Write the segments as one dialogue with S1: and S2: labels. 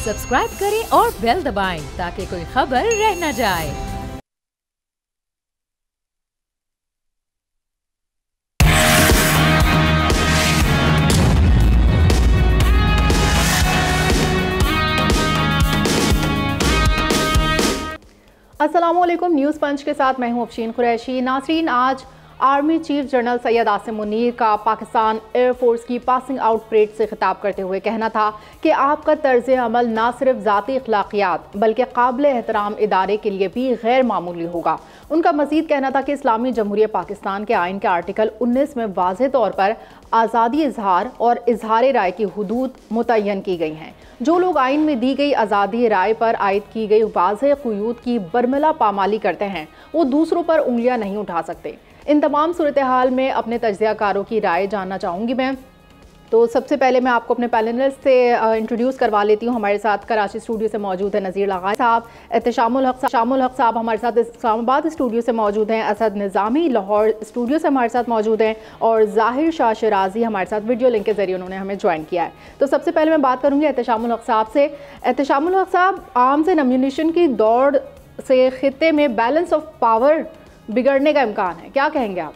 S1: Subscribe करें और bell दबाएं ताकि कोई खबर रह न जाए।
S2: अस्सलामुअलैकुम, न्यूज़ पंच के साथ मैं हूं अफशीन कुरैशी। नाज़रीन, आज army chief general Syed Asim Munir का पाकिस्तान एयरफोर्स की पासिंग आउट परेड से खिताब करते हुए कहना था कि आपका तर्ज अमल ना सिर्फ ज़ाती अखलाकियात बल्कि काबिल एहतराम इदारे के लिए भी गैर मामूली होगा। उनका मज़ीद कहना था कि इस्लामी जमहूरिया पाकिस्तान के आइन के आर्टिकल 19 में वाज़ेह तौर पर आज़ादी इजहार और इजहार राय की हुदूद मुतय्यन की गई हैं। जो लोग आइन में दी गई आज़ादी राय पर आयद की गई वाज़ेह क़ुयूद की बरमला पामाली करते हैं, वो दूसरों पर उंगलियां नहीं उठा सकते। इन तमाम सूरत हाल में अपने तज्ज़ियाकारों की राय जानना चाहूँगी मैं। तो सबसे पहले मैं आपको अपने पैनलिस्ट से इंट्रोड्यूस करवा लेती हूँ। हमारे साथ कराची स्टूडियो से मौजूद है नज़ीर लगाई साहब, एहतशामुल हक साहब हमारे साथ इस्लामाबाद स्टूडियो से मौजूद हैं, असद निज़ामी लाहौर स्टूडियो से हमारे साथ मौजूद हैं और ज़ाहिर शाह शराजी हमारे साथ वीडियो लिंक के ज़रिए उन्होंने हमें ज्वाइन किया है। तो सबसे पहले मैं बात करूँगी एहतशामुल हक साहब से। एहतशामुल हक साहब, आर्म्स एंड एम्यूनिशन की दौड़ से खित्ते में बैलेंस ऑफ पावर बिगड़ने का इम्कान है, क्या कहेंगे आप?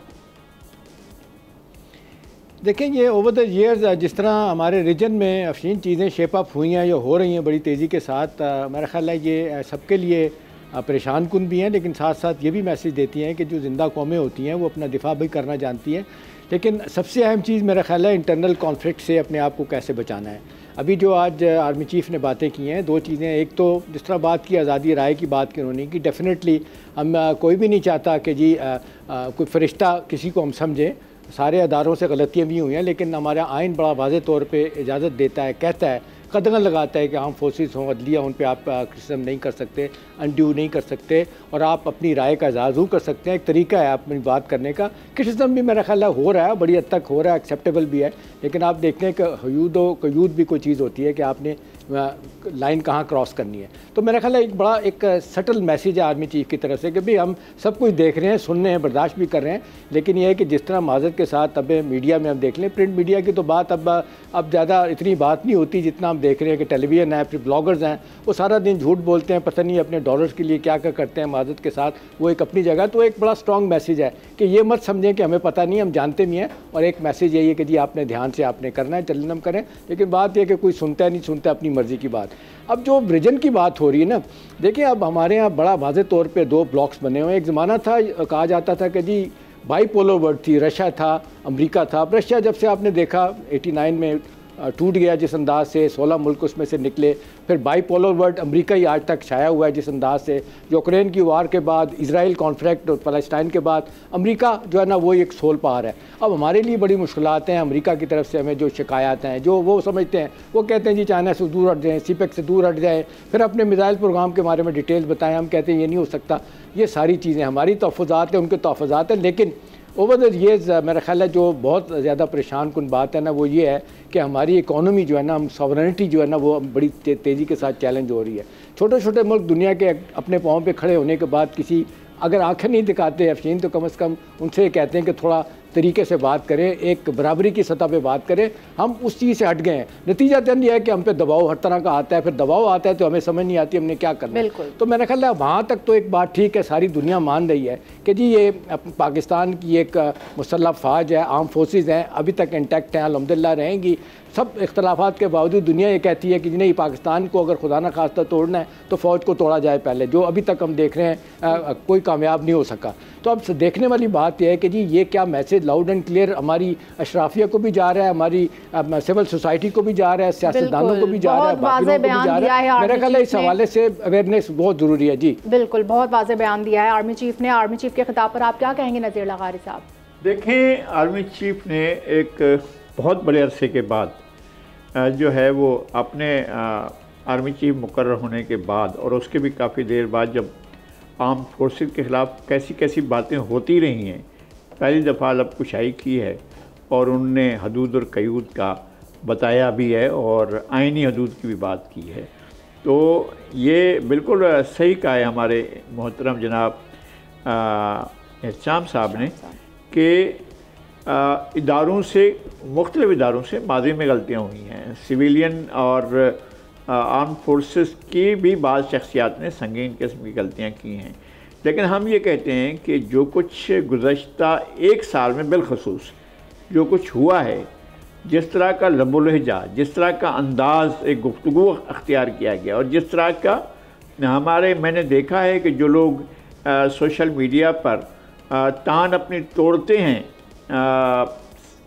S3: देखें, ये ओवर द ईयर्स जिस तरह हमारे रीजन में अफशीन चीज़ें शेप अप हुई हैं या हो रही हैं बड़ी तेज़ी के साथ, मेरा ख्याल है ये सबके लिए परेशान कुन भी हैं, लेकिन साथ साथ ये भी मैसेज देती हैं कि जो ज़िंदा कौमें होती हैं वो अपना दिफा भी करना जानती हैं। लेकिन सबसे अहम चीज़ मेरा ख्याल है इंटरनल कॉन्फ्लिक्ट से अपने आप को कैसे बचाना है। अभी जो आज आर्मी चीफ़ ने बातें की हैं, दो चीज़ें, एक तो जिस तरह बात की आज़ादी राय की बात की उन्होंने कि डेफिनेटली हम कोई भी नहीं चाहता कि जी कोई फरिश्ता किसी को हम समझें। सारे अदारों से गलतियाँ भी हुई हैं, लेकिन हमारा आइन बड़ा वाज़ेह तौर पे इजाज़त देता है, कहता है, कदम लगाता है कि आर्म फोर्सेस हों, अदलिया, उन पे आप क्रिटिसिज्म नहीं कर सकते, अनड्यू नहीं कर सकते और आप अपनी राय का इज़हार कर सकते हैं। एक तरीका है अपनी बात करने का। क्रिटिसिज्म भी मेरा ख्याल है हो रहा है, बड़ी हद तक हो रहा है, एक्सेप्टेबल भी है, लेकिन आप देखते हैं कि हयूद भी कोई चीज़ होती है कि आपने लाइन कहाँ क्रॉस करनी है। तो मेरा ख्याल है एक बड़ा एक सटल मैसेज है आर्मी चीफ की तरफ से कि भाई हम सब कुछ देख रहे हैं, सुन रहे हैं, बर्दाश्त भी कर रहे हैं, लेकिन यह है कि जिस तरह माजरत के साथ अब मीडिया में हम देख लें, प्रिंट मीडिया की तो बात अब ज़्यादा इतनी बात नहीं होती जितना हम देख रहे हैं कि टेलीविज़न है, फिर ब्लॉगर्स हैं, वो सारा दिन झूठ बोलते हैं, पता नहीं अपने डॉलर्स के लिए क्या क्या करते हैं माजरत के साथ, वो एक अपनी जगह। तो एक बड़ा स्ट्रॉन्ग मैसेज है कि ये मत समझें कि हमें पता नहीं, हम जानते भी हैं, और एक मैसेज यही है कि जी आपने ध्यान से आपने करना है, चलनम करें। लेकिन बात यह कि कोई सुनता है नहीं सुनता, अपनी मर्ज़ी की बात। अब जो रीजन की बात हो रही है ना, देखिए अब हमारे यहाँ बड़ा वाज़ेह तौर पे दो ब्लॉक्स बने हुए हैं। एक ज़माना था, कहा जाता था कि जी बाईपोलर वर्ल्ड थी, रशिया था, अमेरिका था। अब रशिया जब से आपने देखा 89 में टूट गया जिस अंदाज से, 16 मुल्क उसमें से निकले, फिर बाईपोलर वर्ल्ड अमेरिका ही आज तक छाया हुआ है जिस अंदाज से। यूक्रेन की वार के बाद, इजराइल कॉन्फ्लिक्ट और फ़लस्तीन के बाद अमेरिका जो है ना वो एक सोल पार है। अब हमारे लिए बड़ी मुश्किलात हैं, अमेरिका की तरफ से हमें जो शिकायत हैं, जो वो समझते हैं, वो कहते हैं जी चाइना से दूर हट जाएँ, सीपेक से दूर हट जाएँ, फिर अपने मिसाइल प्रोग्राम के बारे में डिटेल्स बताएं। हम कहते हैं ये नहीं हो सकता। ये सारी चीज़ें हमारी तहफ़्फ़ुज़ात हैं, उनके तहफ़्फ़ुज़ात हैं, लेकिन ओवर द ईयर्स मेरा ख्याल है जो बहुत ज़्यादा परेशान कुन बात है ना वो ये है कि हमारी इकोनॉमी जो है ना, हम सॉवरेनिटी जो है ना वो बड़ी तेज़ी के साथ चैलेंज हो रही है। छोटे छोटे मुल्क दुनिया के अपने पाँव पे खड़े होने के बाद किसी अगर आंखें नहीं दिखाते अफशीन, तो कम से कम उनसे कहते हैं कि थोड़ा तरीके से बात करें, एक बराबरी की सतह पे बात करें। हम उस चीज़ से हट गए हैं। नतीजा तो यह है कि हम पे दबाव हर तरह का आता है, फिर दबाव आता है तो हमें समझ नहीं आती हमने क्या करना है। तो मेरा ख्याल है वहाँ तक तो एक बात ठीक है, सारी दुनिया मान रही है कि जी ये पाकिस्तान की एक मुसल्लह फ़ौज है, आर्म फोर्सेस हैं, अभी तक इंटैक्ट हैं, अल्हम्दुलिल्लाह रहेंगी। सब इख्तलाफात के बावजूद दुनिया ये कहती है कि नहीं, पाकिस्तान को अगर खुदा न खास्ता तोड़ना है तो फ़ौज को तोड़ा जाए पहले, जो अभी तक हम देख रहे हैं कोई कामयाब नहीं हो सका। तो अब देखने वाली बात यह है कि जी ये क्या मैसेज लाउड एंड क्लियर हमारी अशराफिया को भी जा रहा है, हमारी सिविल सोसाइटी को भी जा रहा है, सियासतदानों को भी जा रहा है, बाकी लोगों को भी जा रहा है। मेरा ख्याल है इस हवाले से अवेयरनेस बहुत ज़रूरी है। जी
S2: बिल्कुल, बहुत वाज़ेह बयान दिया है आर्मी चीफ ने। आर्मी चीफ के खिताब पर आप क्या कहेंगे नज़ीर लगारी साहब?
S4: देखें, आर्मी चीफ ने एक बहुत बड़े अरसे के बाद जो है वो अपने आर्मी चीफ मुकर्रर होने के बाद और उसके भी काफ़ी देर बाद जब आर्म फोर्सेस के ख़िलाफ़ कैसी कैसी बातें होती रही हैं, पहली दफ़ा लब कुशाई की है और उनने हदूद और क़यूद का बताया भी है और आइनी हदूद की भी बात की है। तो ये बिल्कुल सही कहा है हमारे मोहतरम जनाब एहतशाम साहब ने कि इदारों से, मुख्तलिफ़ इदारों से माजी में गलतियाँ हुई हैं। सिविलियन और आर्म फोर्सेस की भी बाज़ शख्सियात ने संगीन किस्म की गलतियाँ की हैं, लेकिन हम ये कहते हैं कि जो कुछ गुज़श्ता एक साल में बिलखसूस जो कुछ हुआ है, जिस तरह का लबो लहजा, जिस तरह का अंदाज़ एक गुफ्तगू अख्तियार किया गया, और जिस तरह का मैंने देखा है कि जो लोग सोशल मीडिया पर तान अपनी तोड़ते हैं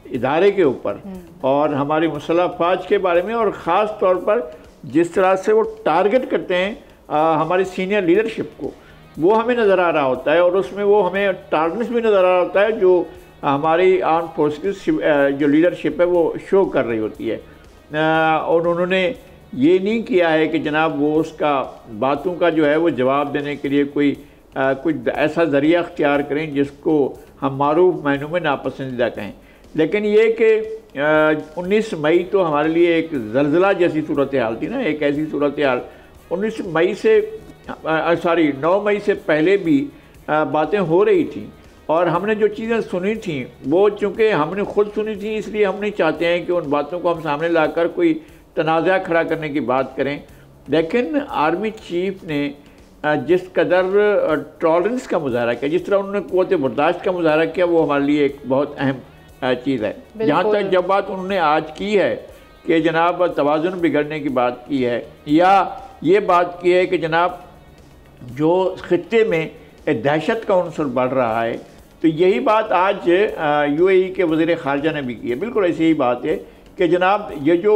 S4: इदारे के ऊपर और हमारी मुसल्लह फ़ौज के बारे में, और ख़ास तौर पर जिस तरह से वो टारगेट करते हैं हमारी सीनियर लीडरशिप को, वो हमें नज़र आ रहा होता है, और उसमें वो हमें टारगेट्स भी नज़र आ रहा होता है जो हमारी आर्म फोर्सेस जो लीडरशिप है वो शो कर रही होती है। और उन्होंने ये नहीं किया है कि जनाब वो उसका बातों का जो है वो जवाब देने के लिए कोई ऐसा ज़रिया अख्तियार करें जिसको हम मारूफ मायनों में नापसंदीदा कहें। लेकिन ये कि 19 मई तो हमारे लिए एक ज़लज़ला जैसी सूरत हाल थी ना, एक ऐसी सूरत हाल 9 मई से पहले भी बातें हो रही थी, और हमने जो चीज़ें सुनी थी वो चूँकि हमने ख़ुद सुनी थी, इसलिए हम नहीं चाहते हैं कि उन बातों को हम सामने लाकर कोई तनाज़ा खड़ा करने की बात करें। लेकिन आर्मी चीफ़ ने जिस कदर टॉलरेंस का मुजाहरा किया, जिस तरह उन्होंने क़ुव्वत बर्दाश्त का मुजाहरा किया, वो हमारे लिए एक बहुत अहम चीज़ है। जहाँ तक जब बात उन्होंने आज की है कि जनाब तवाज़ुन बिगड़ने की बात की है, या ये बात की है कि जनाब जो ख़ित्ते में दहशत का उन्सर बढ़ रहा है, तो यही बात आज UAE के वज़ीर ख़ारजा ने भी की है। बिल्कुल ऐसी ही बात है कि जनाब ये जो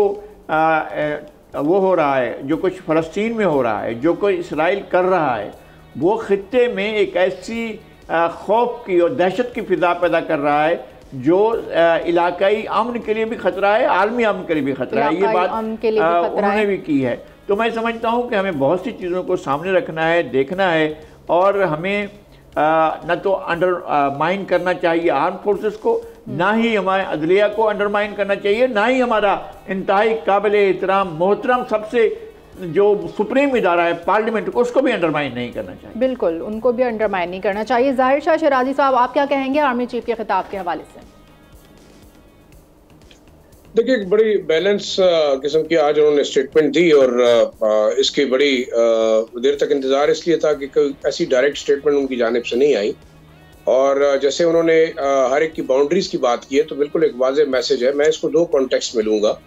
S4: वो हो रहा है, जो कुछ फ़लस्तीन में हो रहा है, जो कोई इसराइल कर रहा है, वो ख़ित्ते में एक ऐसी खौफ की और दहशत की फ़िज़ा पैदा कर रहा है जो इलाकाई अमन के लिए भी ख़तरा है, आलमी अमन के लिए भी ख़तरा है। ये बात उन्होंने भी की है। तो मैं समझता हूँ कि हमें बहुत सी चीज़ों को सामने रखना है, देखना है, और हमें न तो अंडरमाइन करना चाहिए आर्म फोर्सेस को, ना ही हमारे अदलिया को अंडरमाइन करना चाहिए, ना ही हमारा इंतहाई काबिल एहतराम मोहतरम सबसे जो सुप्रीम इदारा है पार्लियामेंट को, उसको भी अंडरमाइन नहीं करना चाहिए।
S2: बिल्कुल, उनको भी अंडरमाइन नहीं करना चाहिए। ज़ाहिर शाह शिराजी साहब, आप क्या कहेंगे आर्मी चीफ के खिताब के हवाले से?
S5: देखिए, एक बड़ी बैलेंस किस्म की आज उन्होंने स्टेटमेंट दी, और इसकी बड़ी देर तक इंतज़ार इसलिए था कि कोई ऐसी डायरेक्ट स्टेटमेंट उनकी जानिब से नहीं आई, और जैसे उन्होंने हर एक की बाउंड्रीज़ की बात की है, तो बिल्कुल एक वाज़ेह मैसेज है। मैं इसको दो कॉन्टेक्स्ट में लूँगा।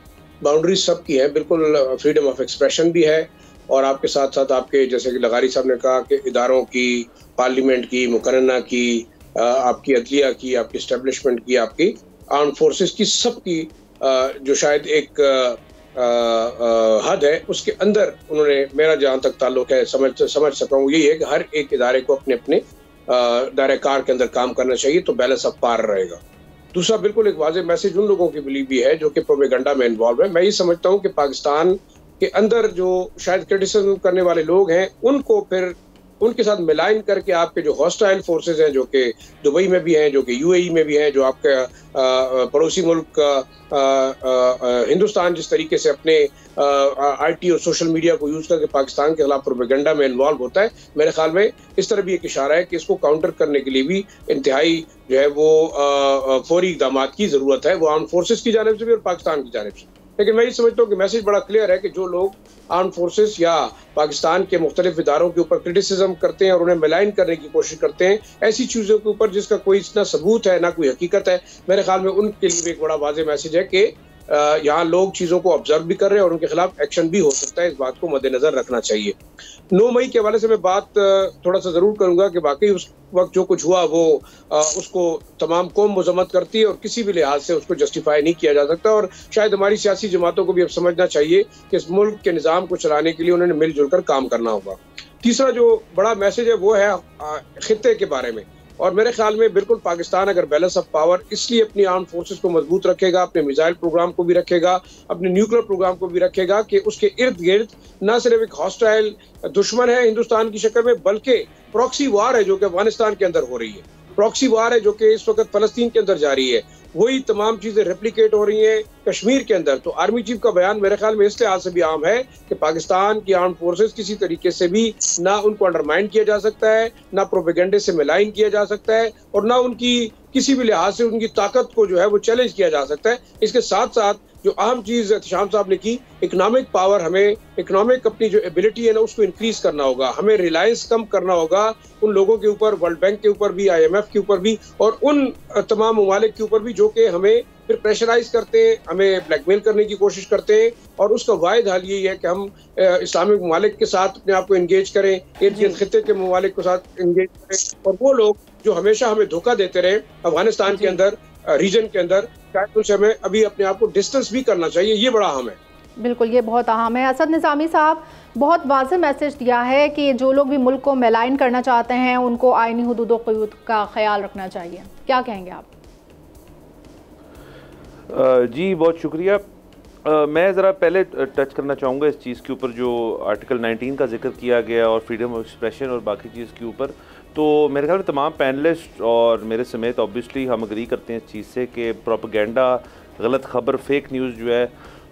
S5: बाउंड्रीज सब की है, बिल्कुल फ्रीडम ऑफ एक्सप्रेशन भी है, और आपके साथ साथ आपके जैसे कि लगारी साहब ने कहा कि इदारों की, पार्लियामेंट की, मुकर्रना की, आपकी अदलिया की, आपकी इस्टेब्लिशमेंट की, आपकी आर्म फोर्सेस की, सब की जो शायद एक हद है उसके अंदर उन्होंने, मेरा जहाँ तक ताल्लुक है समझ सका हूँ, यही है कि हर एक इदारे को अपने अपने दायरे कार के अंदर काम करना चाहिए, तो बैलेंस ऑफ पावर रहेगा। दूसरा, बिल्कुल एक वाज़ेह मैसेज उन लोगों के लिए भी है जो कि प्रोपेगेंडा में इन्वॉल्व है। मैं ये समझता हूँ कि पाकिस्तान के अंदर जो शायद क्रिटिसिज्म करने वाले लोग हैं, उनको फिर उनके साथ मिलाइन करके आपके जो हॉस्टाइल फोर्सेस हैं, जो कि दुबई में भी हैं, जो कि UAE में भी हैं, जो आपके पड़ोसी मुल्क हिंदुस्तान जिस तरीके से अपने IT और सोशल मीडिया को यूज़ करके पाकिस्तान के खिलाफ प्रोपेगेंडा में इन्वॉल्व होता है, मेरे ख्याल में इस तरह भी एक इशारा है कि इसको काउंटर करने के लिए भी इंतहाई जो है वो फौरी इक़दाम की ज़रूरत है, वो आर्म फोर्सेस की जानिब से भी और पाकिस्तान की जानिब से। लेकिन मैं ये समझता हूँ कि मैसेज बड़ा क्लियर है कि जो लोग आर्म फोर्सेस या पाकिस्तान के मुख्तलिफ इदारों के ऊपर क्रिटिसिज्म करते हैं और उन्हें मिलाइन करने की कोशिश करते हैं, ऐसी चीज़ों के ऊपर जिसका कोई इतना सबूत है ना कोई हकीकत है, मेरे ख्याल में उनके लिए भी एक बड़ा वाज़ेह मैसेज है कि यहाँ लोग चीज़ों को ऑब्जर्व भी कर रहे हैं और उनके खिलाफ एक्शन भी हो सकता है। इस बात को मद्देनजर रखना चाहिए। 9 मई के हवाले से मैं बात थोड़ा सा ज़रूर करूँगा कि वाकई उस वक्त जो कुछ हुआ वो उसको तमाम कौम मजम्मत करती है और किसी भी लिहाज से उसको जस्टिफाई नहीं किया जा सकता, और शायद हमारी सियासी जमातों को भी अब समझना चाहिए कि इस मुल्क के निज़ाम को चलाने के लिए उन्होंने मिलजुल कर काम करना होगा। तीसरा जो बड़ा मैसेज है वो है खित्ते के बारे में, और मेरे ख्याल में बिल्कुल पाकिस्तान अगर बैलेंस ऑफ पावर इसलिए अपनी आर्म फोर्सेस को मजबूत रखेगा, अपने मिसाइल प्रोग्राम को भी रखेगा, अपने न्यूक्लियर प्रोग्राम को भी रखेगा कि उसके इर्द गिर्द न सिर्फ एक हॉस्टाइल दुश्मन है हिंदुस्तान की शक्ल में, बल्कि प्रॉक्सी वार है जो कि अफगानिस्तान के अंदर हो रही है, प्रॉक्सी वार है जो कि इस वक्त फलस्तीन के अंदर जारी है, वही तमाम चीज़ें रेप्लिकेट हो रही हैं कश्मीर के अंदर। तो आर्मी चीफ का बयान मेरे ख्याल में इस लिहाज से भी आम है कि पाकिस्तान की आर्म फोर्सेस किसी तरीके से भी ना उनको अंडरमाइन किया जा सकता है, ना प्रोपेगेंडे से मिलाइन किया जा सकता है, और ना उनकी किसी भी लिहाज से उनकी ताकत को जो है वो चैलेंज किया जा सकता है। इसके साथ साथ जो अहम चीज़ एहतशाम साहब ने की, इकोनॉमिक पावर, हमें इकोनॉमिक अपनी जो एबिलिटी है ना उसको इंक्रीज करना होगा, हमें रिलायंस कम करना होगा उन लोगों के ऊपर, वर्ल्ड बैंक के ऊपर भी, IMF के ऊपर भी, और उन तमाम ममालिक के ऊपर भी जो कि हमें फिर प्रेशराइज करते हैं, हमें ब्लैकमेल करने की कोशिश करते हैं। और उसका वाहिद हल यही है कि हम इस्लामिक ममालिक के साथ अपने आप को इंगेज करें, इर्द गिर्द खित्ते के ममालिक के साथ इंगेज करें, और वो लोग जो हमेशा हमें धोखा देते रहे अफगानिस्तान के अंदर, रीजन के अंदर, शायद उनसे हमें अभी अपने आप को डिस्टेंस भी करना चाहिए। ये बड़ा अहम है।
S2: बिल्कुल, ये बहुत अहम है। असद निज़ामी साहब बहुत वाज़ेह मैसेज दिया है कि जो लोग भी मुल्क को मेलाइन करना चाहते हैं उनको आईनी हुदूद व क़ुयूद का ख्याल रखना चाहिए। क्या कहेंगे आप?
S6: जी बहुत शुक्रिया। मैं ज़रा पहले टच करना चाहूँगा इस चीज़ के ऊपर जो आर्टिकल 19 का जिक्र किया गया और फ्रीडम ऑफ एक्सप्रेशन और बाकी चीज़ के ऊपर। तो मेरे ख्याल में तमाम पैनलिस्ट और मेरे समेत ऑब्वियसली हम एग्री करते हैं इस चीज़ से कि प्रोपेगेंडा, गलत खबर, फेक न्यूज़ जो है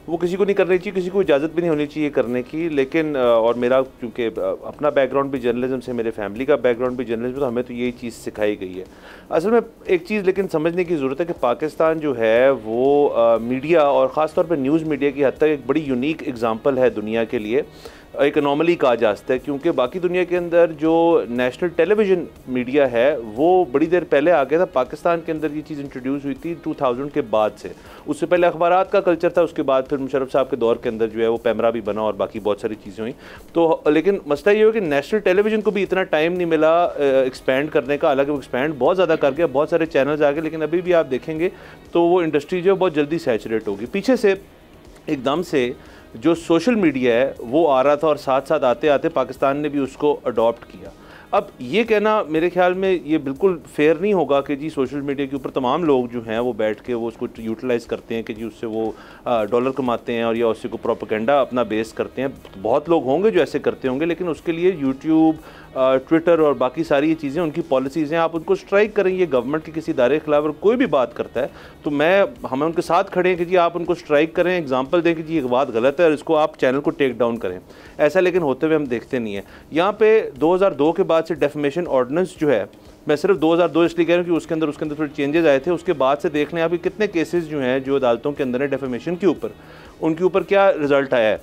S6: वो किसी को नहीं करनी चाहिए, किसी को इजाज़त भी नहीं होनी चाहिए करने की। लेकिन और मेरा क्योंकि अपना बैकग्राउंड भी जर्नलिज्म से, मेरे फैमिली का बैकग्राउंड भी जर्नलिज्म, तो हमें तो यही चीज़ सिखाई गई है। असल में एक चीज़ लेकिन समझने की ज़रूरत है कि पाकिस्तान जो है वो मीडिया और ख़ास तौर पर न्यूज़ मीडिया की हद तक एक बड़ी यूनिक एग्जाम्पल है दुनिया के लिए, एक एनॉमली कहा जा सकता है, क्योंकि बाकी दुनिया के अंदर जो नेशनल टेलीविज़न मीडिया है वो बड़ी देर पहले आ गया था। पाकिस्तान के अंदर ये चीज़ इंट्रोड्यूस हुई थी 2000 के बाद से। उससे पहले अखबारात का कल्चर था, उसके बाद फिर मुशर्रफ साहब के दौर के अंदर जो है वो पैमरा भी बना और बाकी बहुत सारी चीज़ें हुई। तो लेकिन मसला ये हो कि नेशनल टेलीविज़न को भी इतना टाइम नहीं मिला एक्सपैंड करने का। हालांकि वो एक्सपैंड बहुत ज़्यादा कर गया, बहुत सारे चैनल्स आ गए, लेकिन अभी भी आप देखेंगे तो वो इंडस्ट्री जो है बहुत जल्दी सैचुरेट होगी। पीछे से एकदम से जो सोशल मीडिया है वो आ रहा था और साथ साथ आते आते पाकिस्तान ने भी उसको अडॉप्ट किया। अब ये कहना मेरे ख्याल में ये बिल्कुल फेयर नहीं होगा कि जी सोशल मीडिया के ऊपर तमाम लोग जो हैं वो बैठ के वो उसको यूटिलाइज़ करते हैं कि जी उससे वो डॉलर कमाते हैं और या उससे को प्रोपेगेंडा अपना बेस करते हैं। बहुत लोग होंगे जो ऐसे करते होंगे, लेकिन उसके लिए यूट्यूब, ट्विटर और बाकी सारी ये चीज़ें उनकी पॉलिसीज़ हैं। आप उनको स्ट्राइक करें, ये गवर्नमेंट के किसी इदारे के खिलाफ और कोई भी बात करता है तो हमें उनके साथ खड़े हैं कि जी आप उनको स्ट्राइक करें, एग्जांपल दें कि जी ये बात गलत है और इसको आप चैनल को टेक डाउन करें। ऐसा लेकिन होते हुए हम देखते नहीं हैं। यहाँ पे 2002 के बाद से डेफमेशन ऑर्डिनेंस जो है, मैं सिर्फ 2002 इसलिए कह रहा हूँ कि उसके अंदर थोड़े चेंजेस आए थे। उसके बाद से देख लें आप कितने केसेस जो हैं जो अदालतों के अंदर है डेफमेशन के ऊपर, उनके ऊपर क्या रिजल्ट आया है।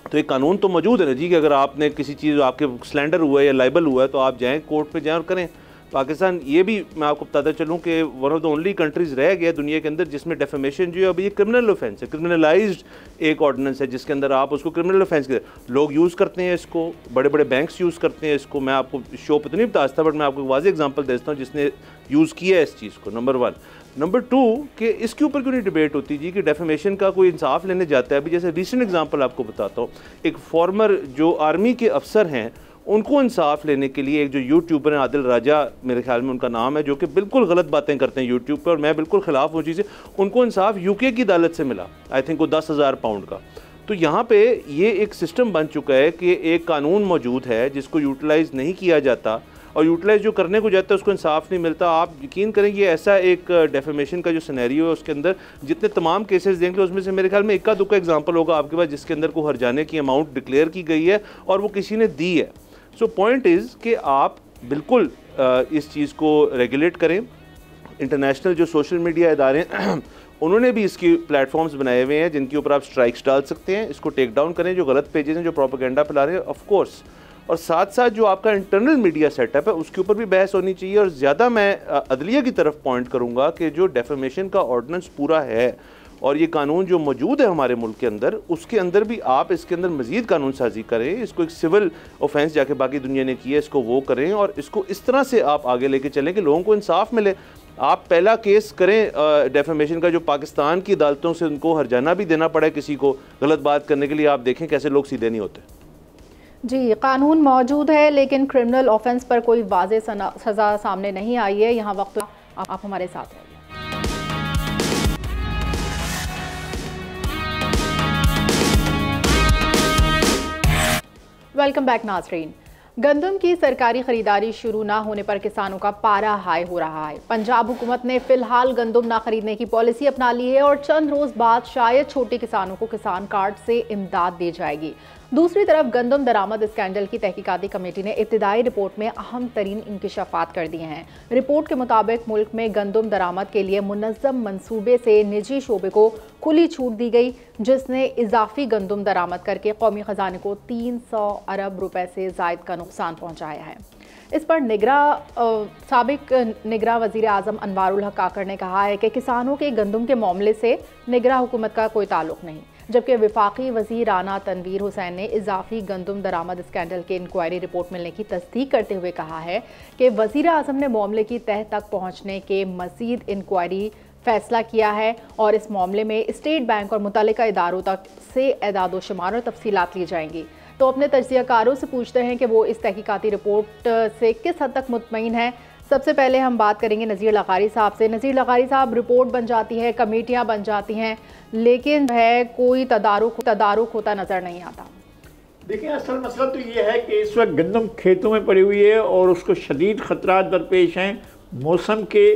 S6: तो एक कानून तो मौजूद है ना जी कि अगर आपने किसी चीज़, आपके स्लैंडर हुआ है या लाइबल हुआ है तो आप जाएँ कोर्ट पे जाएँ और करें। पाकिस्तान ये भी मैं आपको बताता चलूँ कि one of the only countries रह गया दुनिया के अंदर जिसमें डेफेमेशन जो है अभी ये क्रिमिनल ऑफेंस है, क्रिमिनलाइज्ड एक ऑर्डिनेंस है जिसके अंदर आप उसको क्रिमिनल ऑफेंस के लोग यूज़ करते हैं इसको, बड़े बड़े बैंक्स यूज़ करते हैं इसको। मैं आपको शो पर तो नहीं बता सकता बट मैं आपको एक वाज़ेह एग्जांपल देता हूँ जिसने यूज़ किया है इस चीज़ को। नंबर 1। नंबर 2 कि इसके ऊपर क्यों नहीं डिबेट होती जी कि डेफेमेशन का कोई इंसाफ लेने जाता है। अभी जैसे रिसेंट एग्जांपल आपको बताता हूँ, एक फॉर्मर जो आर्मी के अफसर हैं उनको इंसाफ लेने के लिए एक जो यूट्यूबर हैं आदिल राजा मेरे ख्याल में उनका नाम है, जो कि बिल्कुल गलत बातें करते हैं यूट्यूब पर और मैं बिल्कुल ख़िलाफ़ हूँ चीज़ें, उनको इंसाफ यूके की अदालत से मिला, आई थिंक वो 10,000 पाउंड का। तो यहाँ पे ये एक सिस्टम बन चुका है कि एक कानून मौजूद है जिसको यूटिलाइज़ नहीं किया जाता और यूटिलाइज जो करने को जाता है उसको इंसाफ नहीं मिलता। आप यकीन करें ये ऐसा एक डेफेमेशन का जो सिनेरियो है उसके अंदर जितने तमाम केसेस देंगे उसमें से मेरे ख्याल में इक्का दुक्का एग्जांपल होगा आपके पास जिसके अंदर को हर्जाने की अमाउंट डिक्लेयर की गई है और वो किसी ने दी है। सो पॉइंट इज़ कि आप बिल्कुल इस चीज़ को रेगुलेट करें। इंटरनेशनल जो सोशल मीडिया इदारे हैं उन्होंने भी इसकी प्लेटफॉर्म्स बनाए हुए हैं जिनके ऊपर आप स्ट्राइक्स डाल सकते हैं, इसको टेक डाउन करें जो गलत पेजेस हैं जो प्रोपेगेंडा फैला रहे हैं ऑफ कोर्स। और साथ साथ जो आपका इंटरनल मीडिया सेटअप है उसके ऊपर भी बहस होनी चाहिए। और ज़्यादा मैं अदलिया की तरफ पॉइंट करूँगा कि जो डेफेमेशन का ऑर्डिनेंस पूरा है और ये कानून जो मौजूद है हमारे मुल्क के अंदर उसके अंदर भी आप इसके अंदर मज़ीद कानून साजी करें, इसको एक सिविल ऑफेंस जाके बाकी दुनिया ने किया इसको वो करें और इसको इस तरह से आप आगे लेके चलें कि लोगों को इंसाफ मिले। आप पहला केस करें डेफेमेशन का जो पाकिस्तान की अदालतों से उनको हर्जाना भी देना पड़ा किसी को गलत बात करने के लिए, आप देखें कैसे लोग सीधे नहीं होते।
S2: जी, कानून मौजूद है लेकिन क्रिमिनल ऑफेंस पर कोई वाज़ेह सज़ा सामने नहीं आई है। यहाँ वक्त आप हमारे साथ रहिए। वेलकम बैक नाज़रीन। गंदम की सरकारी खरीदारी शुरू ना होने पर किसानों का पारा हाई हो रहा है। पंजाब हुकूमत ने फिलहाल गंदम ना खरीदने की पॉलिसी अपना ली है और चंद रोज बाद शायद छोटे किसानों को किसान कार्ड से इमदाद दी जाएगी। दूसरी तरफ गंदम दरामद स्कैंडल की तहकीकाती कमेटी ने इब्तिदाई रिपोर्ट में अहम तरीन इंकशाफात कर दिए हैं। रिपोर्ट के मुताबिक मुल्क में गंदम दरामद के लिए मुनज़्ज़म मंसूबे से निजी शोबे को खुली छूट दी गई, जिसने इजाफी गंदम दरामद करके कौमी खजाने को 300 अरब रुपए से ज़ायद का नुकसान पहुँचाया है। इस पर साबिक निगरां वज़ीर आज़म अनवारुल हक काकड़ ने कहा है कि किसानों के गंदम के मामले से निगरां हुकूमत का कोई ताल्लुक नहीं, जबकि वफाकी वज़ीर राना तनवीर हुसैन ने इजाफी गंदम दरामद स्कैंडल के इंक्वायरी रिपोर्ट मिलने की तस्दीक करते हुए कहा है कि वज़ीर आज़म ने मामले की तह तक पहुँचने के मज़ीद इंक्वायरी फैसला किया है और इस मामले में स्टेट बैंक और मुतल्लिका इदारों तक से एदाद व शुमार और तफसीलात ली जाएंगी। तो अपने तज्ज़ियाकारों से पूछते हैं कि वो इस तहकीकाती रिपोर्ट से किस हद तक मुतमईन है। सबसे पहले हम बात करेंगे नज़ीर लगारी साहब से। नज़ीर लगारी साहब, रिपोर्ट बन जाती है, कमेटियां बन जाती हैं, लेकिन है कोई तदारुक होता नज़र नहीं आता।
S4: देखिए, असल मसला तो ये है कि इस वक्त गंदम खेतों में पड़ी हुई है और उसको शदीद ख़तरात दरपेश हैं मौसम के,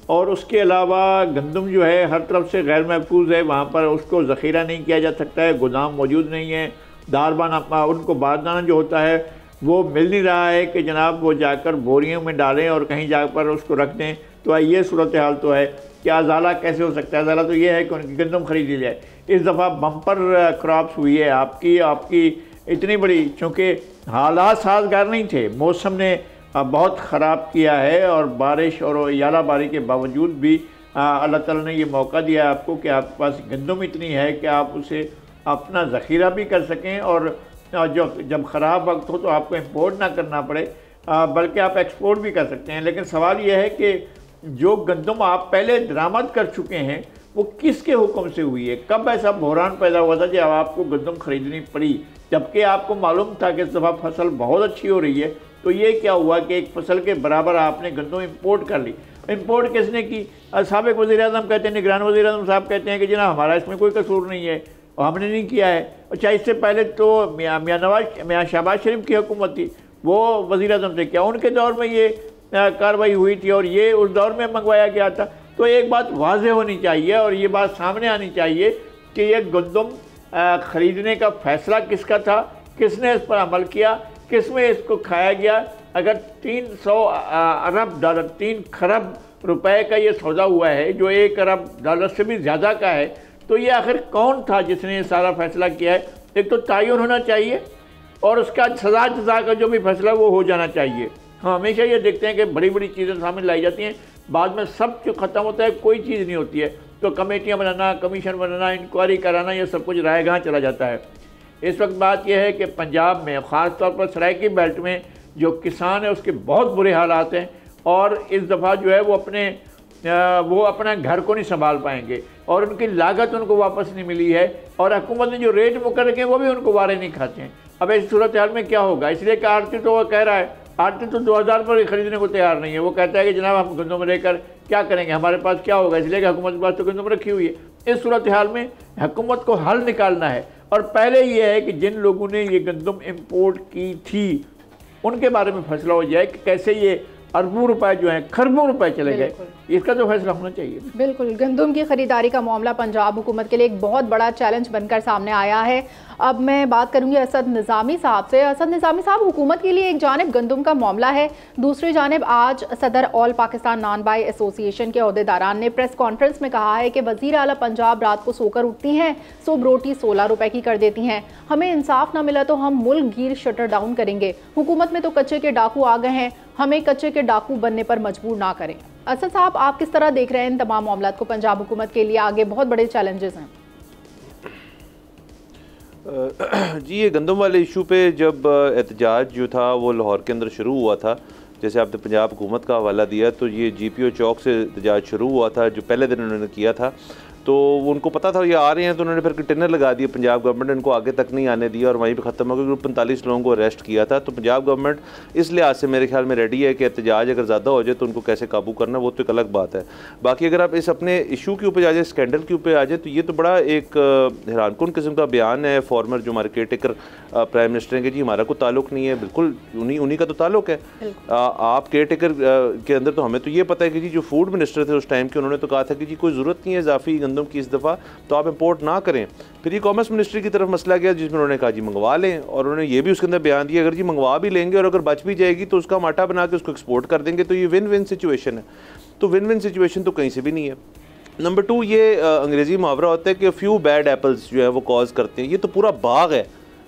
S4: और उसके अलावा गंदम जो है हर तरफ से गैर महफूज है, वहाँ पर उसको ज़ख़ीरा नहीं किया जा सकता है, गोदाम मौजूद नहीं है, दारबाना उनको बारदाना जो होता है वो मिल नहीं रहा है कि जनाब वो जाकर बोरियों में डालें और कहीं जाकर उसको रख दें। तो ये सूरत हाल तो है कि अजाला कैसे हो सकता है। अजाला तो ये है कि उनकी गंदम खरीद ली जाए। इस दफ़ा बम्पर क्रॉप्स हुई है आपकी इतनी बड़ी, चूँकि हालात साजगार नहीं थे, मौसम ने बहुत ख़राब किया है और बारिश और याला बारी के बावजूद भी अल्लाह ताला ने ये मौका दिया आपको कि आपके पास गंदम इतनी है कि आप उसे अपना ज़ख़ीरा भी कर सकें और जब ख़राब वक्त हो तो आपको इंपोर्ट ना करना पड़े, बल्कि आप एक्सपोर्ट भी कर सकते हैं। लेकिन सवाल यह है कि जो गंदम आप पहले दरामद कर चुके हैं वो किसके हुक्म से हुई है? कब ऐसा बहरान पैदा हुआ था जब आपको गंदम ख़रीदनी पड़ी, जबकि आपको मालूम था कि इस दफ़ा फसल बहुत अच्छी हो रही है? तो ये क्या हुआ कि एक फसल के बराबर आपने गंदम इंपोर्ट कर ली। इंपोर्ट किसने की? साबिक़ वज़ीर-ए-आज़म कहते हैं, निगरान वज़ीर-ए-आज़म साहब कहते हैं कि जनाब हमारा इसमें कोई कसूर नहीं है और हमने नहीं किया है। अच्छा, इससे पहले तो मियाँ शहबाज शरीफ की हुकूमत थी, वो वज़ीर-ए-आज़म से क्या उनके दौर में ये कार्रवाई हुई थी और ये उस दौर में मंगवाया गया था। तो एक बात वाज़ेह होनी चाहिए और ये बात सामने आनी चाहिए कि ये गंदम ख़रीदने का फ़ैसला किसका था, किसने इस पर अमल किया, किस में इसको खाया गया। अगर 300 अरब डॉलर 3 खरब रुपए का ये सौदा हुआ है जो 1 अरब डॉलर से भी ज़्यादा का है, तो ये आखिर कौन था जिसने ये सारा फैसला किया है? एक तो तयन होना चाहिए और उसका सज़ा जज़ा का जो भी फैसला वो हो जाना चाहिए। हम हमेशा ये देखते हैं कि बड़ी बड़ी चीज़ें सामने लाई जाती हैं, बाद में सब जो ख़त्म होता है कोई चीज़ नहीं होती है। तो कमेटियाँ बनाना, कमीशन बनाना, इंक्वायरी कराना, ये सब कुछ रायगाह चला जाता है। इस वक्त बात यह है कि पंजाब में ख़ास तौर पर सराइकी बेल्ट में जो किसान है उसके बहुत बुरे हालात हैं और इस दफ़ा जो है वो अपना घर को नहीं संभाल पाएंगे और उनकी लागत उनको वापस नहीं मिली है और हुकूमत ने जो रेट मुकर्रर किए वो भी उनको वारे नहीं खाते हैं। अब इस सूरत हाल में क्या होगा? इसलिए कि आरती तो वो कह रहा है, आरती तो 2000 पर खरीदने को तैयार नहीं है। वो कहता है कि जनाब हम गंदम लेकर क्या करेंगे, हमारे पास क्या होगा? इसलिए कि हुकूमत के पास तो गंदम रखी हुई है। इस सूरत हाल में हुकूमत को हल निकालना है और पहले ये है कि जिन लोगों ने ये गंदम इम्पोर्ट की थी उनके बारे में फैसला हो जाए कि कैसे ये अरबों रुपए जो हैं, खरबों रुपए चले गए, इसका तो फैसला होना चाहिए।
S2: बिल्कुल, गंदम की खरीदारी का मामला पंजाब हुकूमत के लिए एक बहुत बड़ा चैलेंज बनकर सामने आया है। अब मैं बात करूंगी असद निज़ामी साहब से। असद निज़ामी साहब, हुकूमत के लिए एक जानिब गंदम का मामला है, दूसरी जानिब आज सदर ऑल पाकिस्तान नान बाई एसोसिएशन के अहदेदारान ने प्रेस कॉन्फ्रेंस में कहा है कि वज़ीर आला पंजाब रात को सोकर उठती हैं, सुबह रोटी 16 रुपए की कर देती हैं, हमें इंसाफ ना मिला तो हम मुल्क गिर शटर डाउन करेंगे। हुकूमत में तो कच्चे के डाकू आ गए हैं, हमें कच्चे के डाकू बनने पर मजबूर ना करें। असद साहब, आप किस तरह देख रहे हैं इन तमाम मामलात को? पंजाब हुकूमत के लिए आगे बहुत बड़े चैलेंजेस हैं।
S6: जी, ये गंदम वाले इशू पे जब एहतजाज जो था वो लाहौर के अंदर शुरू हुआ था, जैसे आपने पंजाब हुकूमत का हवाला दिया, तो ये GPO चौक से एहतजाज शुरू हुआ था जो पहले दिन उन्होंने किया था। तो उनको पता था ये आ रहे हैं, तो उन्होंने फिर कंटेनर लगा दिए, पंजाब गवर्नमेंट ने इनको आगे तक नहीं आने दिया और वहीं पे ख़त्म हो गया। 45 लोगों को अरेस्ट किया था। तो पंजाब गवर्नमेंट इस लिहाज से मेरे ख्याल में रेडी है कि एहतजाज अगर ज़्यादा हो जाए तो उनको कैसे काबू करना, वो तो एक अलग बात है। बाकी अगर आप इस अपने इशू के ऊपर आ जाए, स्कैंडल के ऊपर आ जाए, तो ये तो बड़ा एक हैरानकुन किस्म का बयान है फॉर्मर जो हमारे केयर टेकर प्राइम मिनिस्टर हैं कि जी हमारा कोई ताल्लुक नहीं है। बिल्कुल उन्हीं का तो ताल्लुक है। आप केयर टेकर के अंदर तो हमें तो ये पता है कि जी जो फूड मिनिस्टर थे उस टाइम के, उन्होंने तो कहा था कि जी कोई ज़रूरत नहीं है इजाफी गंदम की इस दफ़ा, तो आप इंपोर्ट ना करें। फिर ये कॉमर्स मिनिस्ट्री की तरफ मसला गया जिसमें उन्होंने कहा जी मंगवा लें, और उन्होंने ये भी उसके अंदर बयान दिया अगर जी मंगवा भी लेंगे और अगर बच भी जाएगी तो उसका आटा बना के उसको एक्सपोर्ट कर देंगे, तो ये विन विन सिचुएशन है। तो विन विन सिचुएशन तो कहीं से भी नहीं है। नंबर 2, ये अंग्रेज़ी मुहावरा होता है कि फ्यू बैड एप्पल्स जो है वो कॉज करते हैं। ये तो पूरा बाग है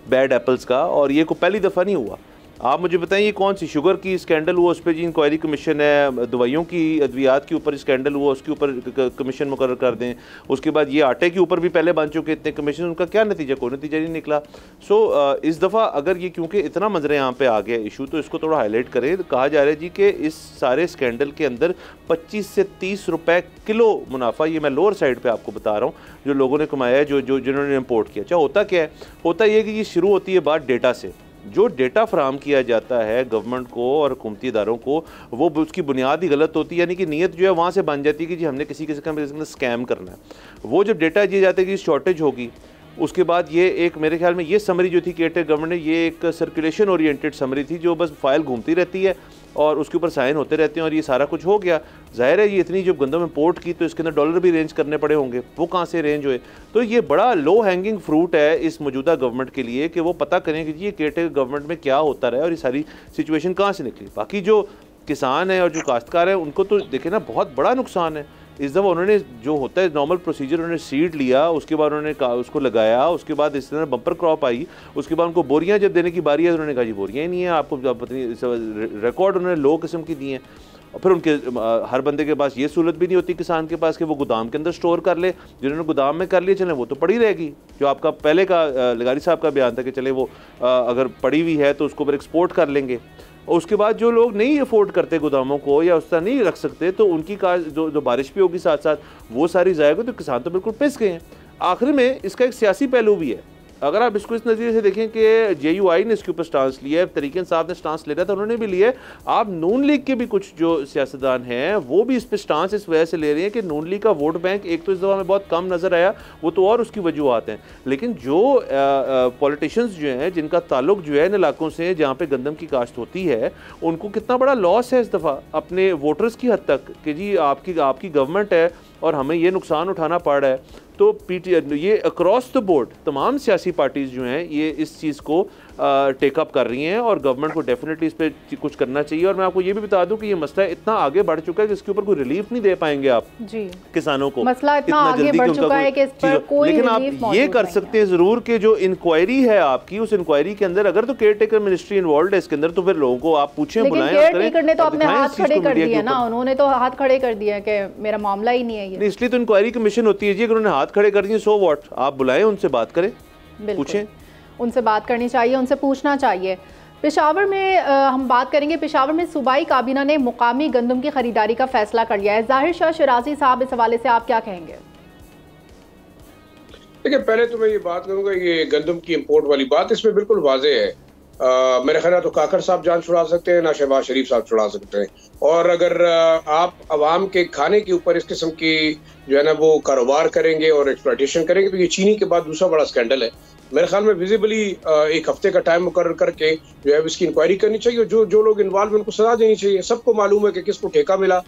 S6: बैड एप्पल्स का, और ये को पहली दफ़ा नहीं हुआ। आप मुझे बताएं ये कौन सी शुगर की स्कैंडल हुआ, उस पर जी इंक्वायरी कमीशन है, दवाइयों की अद्वियात के ऊपर स्कैंडल हुआ उसके ऊपर कमीशन मुकर्रर कर दें, उसके बाद ये आटे के ऊपर भी पहले बन चुके इतने कमीशन, उनका क्या नतीजा, कोई नतीजा नहीं निकला। सो इस दफ़ा अगर ये क्योंकि इतना मंजर यहाँ पे आ गया इशू, तो इसको थोड़ा हाईलाइट करें। कहा जा रहा है जी कि इस सारे स्कैंडल के अंदर 25 से 30 रुपए किलो मुनाफा, ये मैं लोअर साइड पर आपको बता रहा हूँ, जो लोगों ने कमाया है, जो जिन्होंने इम्पोर्ट किया। अच्छा होता क्या है, होता यह कि ये शुरू होती है बात डेटा से। जो डेटा फराम किया जाता है गवर्नमेंट को और हुकूमती इदारों को, वो उसकी बुनियाद ही गलत होती है, यानी कि नीयत जो है वहाँ से बन जाती है कि जी हमने किसी के अंदर स्कैम करना है। वो जब डेटा दिए जाते हैं कि शॉर्टेज होगी, उसके बाद ये एक मेरे ख्याल में ये समरी जो थी केटेक गवर्नमेंट ने, ये एक सर्कुलेशन ओरिएंटेड समरी थी जो बस फाइल घूमती रहती है और उसके ऊपर साइन होते रहते हैं और ये सारा कुछ हो गया। जाहिर है ये इतनी जब गंदम इंपोर्ट की तो इसके अंदर डॉलर भी अरेंज करने पड़े होंगे, वो कहाँ से अरेंज हुए। तो ये बड़ा लो हैंगिंग फ्रूट है इस मौजूदा गवर्नमेंट के लिए कि वो पता करें कि जी ये केटेक गवर्नमेंट में क्या होता रहा है और ये सारी सिचुएशन कहाँ से निकली। बाकी जो किसान है और जो काश्तकार है उनको तो देखें ना बहुत बड़ा नुकसान है। इस दफ़ा उन्होंने जो होता है नॉर्मल प्रोसीजर, उन्होंने सीड लिया, उसके बाद उन्होंने उसको लगाया, उसके बाद इस तरह बम्पर क्रॉप आई, उसके बाद उनको बोरियां जब देने की बारी है उन्होंने कहा जी बोरियां ही नहीं है आपको, पता रिकॉर्ड उन्होंने लो किस्म की दिए हैं। और फिर उनके हर बंदे के पास ये सहूलत भी नहीं होती किसान के पास कि वो गोदाम के अंदर स्टोर कर ले। जिन्होंने गोदाम में कर लिए चले वो तो पड़ी रहेगी, जो आपका पहले का लगारी साहब का बयान था कि चले वो अगर पड़ी हुई है तो उसको फिर एक्सपोर्ट कर लेंगे। और उसके बाद जो लोग नहीं अफोर्ड करते गोदामों को या उस तरह नहीं रख सकते, तो उनकी जो बारिश भी होगी साथ साथ वो सारी जाएगी, तो किसान तो बिल्कुल पिस गए हैं। आखिर में इसका एक सियासी पहलू भी है। अगर आप इसको इस नज़रिए से देखें कि JUI ने इसके ऊपर स्टांस लिया है, तरीक़े साहब ने स्टांस ले रहा था, उन्होंने भी लिया है। आप नून लीग के भी कुछ जो सियासतदान हैं वो भी इस पर स्टांस इस वजह से ले रहे हैं कि नून लीग का वोट बैंक एक तो इस दफ़ा में बहुत कम नज़र आया, वो तो और उसकी वजूहत हैं। लेकिन जो पॉलिटिशियंस जो हैं जिनका ताल्लुक जो है इन इलाकों से जहाँ पर गंदम की काश्त होती है, उनको कितना बड़ा लॉस है इस दफ़ा अपने वोटर्स की हद तक कि जी आपकी गवर्नमेंट है और हमें ये नुकसान उठाना पड़ रहा है। तो ये अक्रॉस द बोर्ड तमाम सियासी पार्टीज़ जो हैं ये इस चीज़ को टेकअप कर रही हैं और गवर्नमेंट को डेफिनेटली इस पर कुछ करना चाहिए। और मैं आपको ये भी बता दूं कि ये मसला इतना आगे बढ़ चुका है कि इसके ऊपर कोई रिलीफ नहीं दे पाएंगे आप जी किसानों को।
S2: मसला इतना आगे बढ़ चुका है कि इस पर कोई
S6: लेकिन आप ये कर सकते हैं ज़रूर कि जो इंक्वायरी है आपकी, उस इंक्वायरी के अंदर अगर तो केयर टेकर मिनिस्ट्री इन्वॉल्व है इसके अंदर, तो फिर लोगों को आप पूछें, बुलाएं,
S2: केयर टेकर ने तो अपने हाथ खड़े कर दिए ना, उन्होंने तो हाथ खड़े कर दिया कि मेरा मामला ही नहीं है ये।
S6: इसलिए तो इंक्वायरी कमीशन होती है जी। अगर उन्होंने हाथ खड़े कर दिए सो व्हाट, आप बुलाएं, उनसे बात करें, पूछें,
S2: उनसे बात करनी चाहिए, उनसे पूछना चाहिए। पेशावर में हम बात करेंगे। पेशावर में सूबाई काबीना ने मुकामी गंदम की खरीदारी का फैसला कर लिया है। जाहिर शाह शिराजी साहब, इस हवाले से आप क्या कहेंगे?
S5: देखिए, पहले तो मैं ये बात करूंगा, ये गंदम की इंपोर्ट वाली बात इसमें बिल्कुल वाज़ेह है। मेरे ख्याल तो काकर साहब जान छुड़ा सकते हैं, ना शहबाज शरीफ साहब छुड़ा सकते हैं। और अगर आप अवाम के खाने के ऊपर इस किस्म की जो है ना वो कारोबार करेंगे और एक्सप्लॉयटेशन करेंगे, तो ये चीनी के बाद दूसरा बड़ा स्कैंडल है। मेरे ख्याल में विजिबली एक हफ्ते का टाइम मुकर्रर करके जो है इसकी इंक्वायरी करनी चाहिए और जो लोग इन्वॉल्व हैं उनको सजा देनी चाहिए। सबको मालूम है कि किसको ठेका मिला,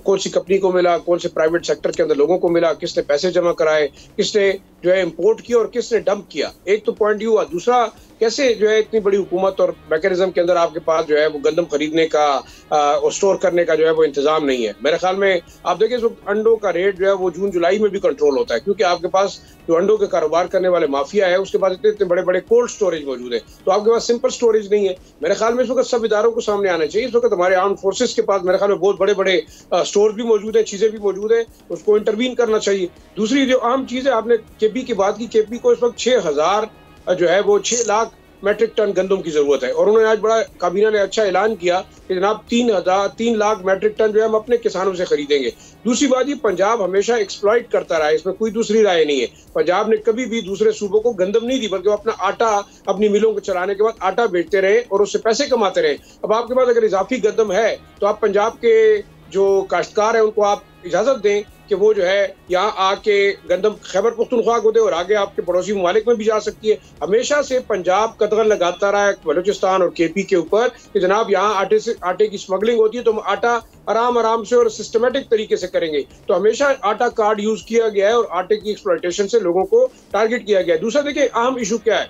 S5: कौन सी कंपनी को मिला, कौन से प्राइवेट सेक्टर के अंदर लोगों को मिला, किसने पैसे जमा कराए, किसने जो है इंपोर्ट किया और किसने डंप किया। एक तो पॉइंट ये हुआ। दूसरा, कैसे जो है इतनी बड़ी हुकूमत और मैकेनिज्म के अंदर आपके पास जो है वो गंदम खरीदने का और स्टोर करने का जो है वो इंतजाम नहीं है। मेरे ख्याल में आप देखिए इस वक्त अंडों का रेट जो है वो जून जुलाई में भी कंट्रोल होता है, क्योंकि आपके पास जो अंडों के कारोबार करने वाले माफिया है उसके पास इतने बड़े बड़े कोल्ड स्टोरेज मौजूद है, तो आपके पास सिंपल स्टोरेज नहीं है। मेरे ख्याल में इस वक्त सब इदारों को सामने आना चाहिए। इस वक्त हमारे आर्म फोर्सेस के पास मेरे ख्याल में बहुत बड़े बड़े स्टोर भी मौजूद है, चीजें भी मौजूद है, उसको इंटरवीन करना चाहिए। दूसरी जो आम चीज है, आपने केपी की बात की, केपी को इस वक्त 6000 जो है वो 6 लाख मैट्रिक टन गंदम की जरूरत है। और उन्होंने आज बड़ा काबीना ने अच्छा ऐलान किया कि जनाब 3 लाख मैट्रिक टन जो है हम अपने किसानों से खरीदेंगे। दूसरी बात, ये पंजाब हमेशा एक्सप्लॉइट करता रहा है, इसमें कोई दूसरी राय नहीं है। पंजाब ने कभी भी दूसरे सूबों को गंदम नहीं दी, बल्कि वो अपना आटा अपनी मिलों को चलाने के बाद आटा बेचते रहे और उससे पैसे कमाते रहे। अब आपके पास अगर इजाफी गंदम है तो आप पंजाब के जो काश्तकार है उनको आप इजाजत दें कि वो जो है यहाँ आके गंदम खैबर पख्तूनख्वा को दे और आगे आपके पड़ोसी ममालिक में भी जा सकती है। हमेशा से पंजाब कदगन लगाता रहा है बलूचिस्तान और KP के ऊपर कि जनाब यहाँ आटे की स्मगलिंग होती है तो हम आटा आराम से और सिस्टमेटिक तरीके से करेंगे। तो हमेशा आटा कार्ड यूज किया गया है और आटे की एक्सप्लॉयटेशन से लोगों को टारगेट किया गया है। दूसरा देखिए अहम इशू क्या है,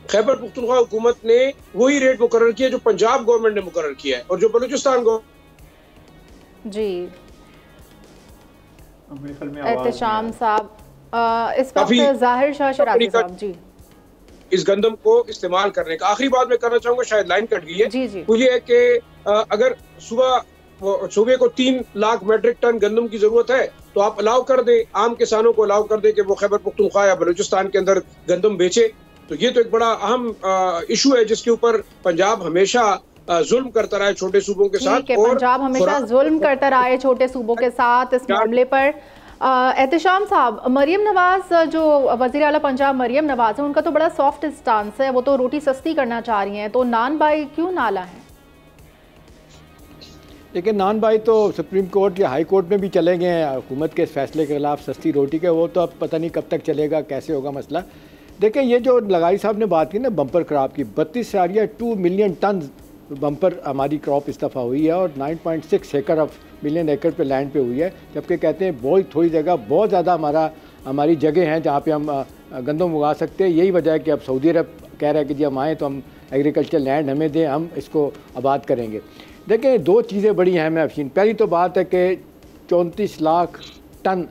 S5: खैबर पख्तूनख्वा हुकूमत ने वही रेट मुकर्रर किया जो पंजाब गवर्नमेंट ने मुकर्रर किया है और जो बलूचिस्तान
S2: जी एहतशाम साहब इस वक्त जाहिर शाह शराजी साहब जी
S5: इस गंदम को इस्तेमाल करने का। आखिरी बात मैं करना चाहूंगा, शायद लाइन कट गई है, वो ये है कि अगर सूबे को 3 लाख मेट्रिक टन गंदम की जरूरत है तो आप अलाउ कर दे, आम किसानों को अलाउ कर दे कि वो खैबर पख्तूनख्वा या बलूचिस्तान के अंदर गंदम बेचे। तो ये तो एक बड़ा अहम इशू है जिसके ऊपर पंजाब हमेशा जुल्म करता रहा है छोटे सूबों के साथ।
S2: और पंजाब हमेशा जुल्म करता रहा है छोटे सूबों के साथ इस मामले पर। एहतशाम साहब, मरियम नवाज जो वज़ीर आला पंजाब मरियम नवाज है, उनका तो बड़ा सॉफ्ट स्टांस है, वो तो रोटी सस्ती करना चाह रही हैं, तो नान भाई क्यों नाला है?
S3: लेकिन नान भाई तो सुप्रीम कोर्ट या हाई कोर्ट में भी चले गए हैं हुकूमत के इस फैसले के खिलाफ सस्ती रोटी के। वो तो अब पता नहीं कब तक चलेगा, कैसे होगा मसला। देखिए ये जो लगाई साहब ने बात की ना बम्पर क्रॉप की, 32 सारिया 2 मिलियन टन बम्पर हमारी क्रॉप इस दफ़ा हुई है और 9.6 एकड़ ऑफ मिलियन एकड़ पे लैंड पे हुई है, जबकि कहते हैं बहुत थोड़ी जगह, बहुत ज़्यादा हमारी जगह हैं जहाँ पे हम गंदम उगा सकते हैं। यही वजह है कि अब सऊदी अरब कह रहा है कि जी हम आएँ तो हम एग्रीकल्चर लैंड हमें दें, हम इसको आबाद करेंगे। देखिए 2 चीज़ें बड़ी अहम है अफशीन। पहली तो बात है कि 34 लाख टन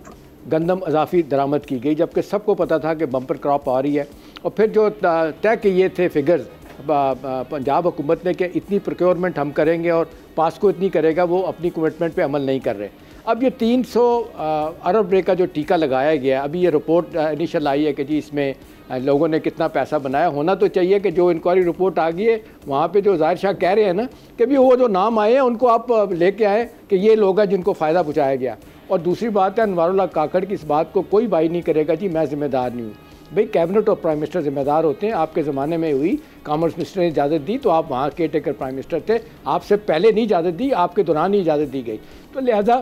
S3: गंदम अजाफी दरामद की गई, जबकि सबको पता था कि बम्पर क्रॉप आ रही है। और फिर जो तय किए थे फिगर्स पंजाब हुकूमत ने कि इतनी प्रोक्योरमेंट हम करेंगे और पास्को इतनी करेगा, वो अपनी कमिटमेंट पे अमल नहीं कर रहे। अब ये 300 अरब रुपये का जो टीका लगाया गया, अभी ये रिपोर्ट इनिशियल आई है कि जी इसमें लोगों ने कितना पैसा बनाया। होना तो चाहिए कि जो इंक्वायरी रिपोर्ट आ गई है वहाँ पे जो ज़ाहिर शाह कह रहे हैं ना कि भी वो जो नाम आए हैं उनको आप लेके आए कि ये लोग हैं जिनको फ़ायदा पहुँचाया गया। और दूसरी बात है अनवारुल्लाह काकड़ की इस बात को कोई बाई नहीं करेगा जी मैं ज़िम्मेदार नहीं हूँ। भाई कैबिनेट और प्राइम मिनिस्टर ज़िम्मेदार होते हैं। आपके ज़माने में हुई, कॉमर्स मिनिस्टर ने इजाज़त दी तो आप वहाँ केयर टेकर प्राइम मिनिस्टर थे, आपसे पहले नहीं इजाज़त दी, आपके दौरान ही इजाज़त दी गई, तो लिहाजा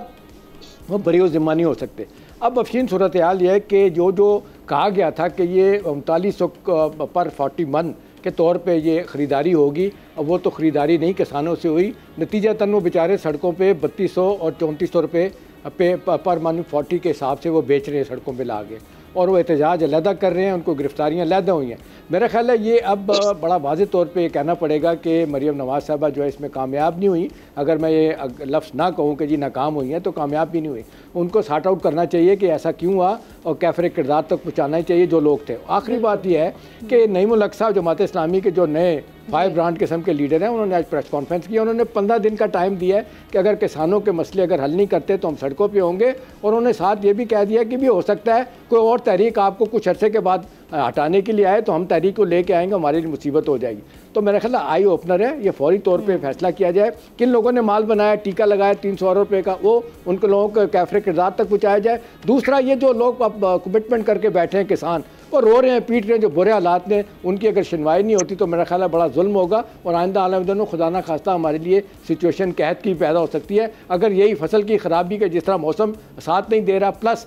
S3: वो बरी ज़िम्मा नहीं हो सकते। अब अफशीन सूरत हाल ये है कि जो कहा गया था कि ये 3900 पर 40 मन के तौर पे ये ख़रीदारी होगी, अब वो तो ख़रीदारी नहीं किसानों से हुई। नतीजतन वो बेचारे सड़कों पे 3200 और 3400 रुपये पे पर मन 40 के हिसाब से वो बेच रहे हैं सड़कों पे ला के, और वो एहतजाज अलहदा कर रहे हैं, उनको गिरफ्तारियाँ अलहदा हुई हैं। मेरा ख्याल है ये अब बड़ा वाज़ेह तौर पे कहना पड़ेगा कि मरियम नवाज साहबा जो है इसमें कामयाब नहीं हुई। अगर मैं ये लफ्ज़ ना कहूँ कि जी नाकाम हुई हैं तो कामयाब भी नहीं हुई। उनको सॉर्ट आउट करना चाहिए कि ऐसा क्यों हुआ और कैफरे किरदार तक पहुँचाना ही चाहिए जो लोग थे। आखिरी बात यह है कि नईमुल हक साहब जमात इस्लामी के जो नए फायर ब्रांड किस्म के लीडर हैं, उन्होंने आज प्रेस कॉन्फ्रेंस किया। उन्होंने 15 दिन का टाइम दिया है कि अगर किसानों के मसले अगर हल नहीं करते तो हम सड़कों पे होंगे। और उन्होंने साथ ये भी कह दिया कि भी हो सकता है कोई और तहरीक आपको कुछ अरसे के बाद हटाने के लिए आए तो हम तहरीक को लेके आएंगे, हमारे लिए मुसीबत हो जाएगी। तो मेरा ख्याल आई ओपनर है, ये फौरी तौर पे फैसला किया जाए। किन लोगों ने माल बनाया, टीका लगाया 300 अरब रुपये का, वो उनके लोगों को कैफरे किरदार तक पहुँचाया जाए। दूसरा ये जो लोग अब कमिटमेंट करके बैठे हैं किसान, वो रो रहे हैं, पीट रहे हैं, जो बुरे हालात में उनकी अगर सुनवाई नहीं होती तो मेरा ख्याल है बड़ा जुल्म होगा और आइंदा आलम दिनों खुदा ना खास्ता हमारे लिए सिचुएशन कहत की पैदा हो सकती है। अगर यही फसल की ख़राबी के जिस तरह मौसम साथ नहीं दे रहा, प्लस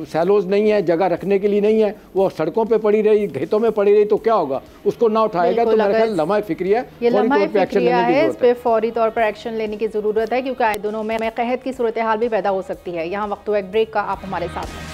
S3: सैलोज नहीं है, जगह रखने के लिए नहीं है, वो सड़कों पर पड़ी रही, खेतों में पड़ी रही, तो क्या होगा? उसको ना उठाएगा तो मेरा ख्याल लम्हा फिक्रिया है, इस पर फौरी तौर पर एक्शन लेने की ज़रूरत है, क्योंकि आए दोनों में कहत की सूरत हाल भी पैदा हो सकती है। यहाँ वक्त एक ब्रेक का, आप हमारे साथ हैं।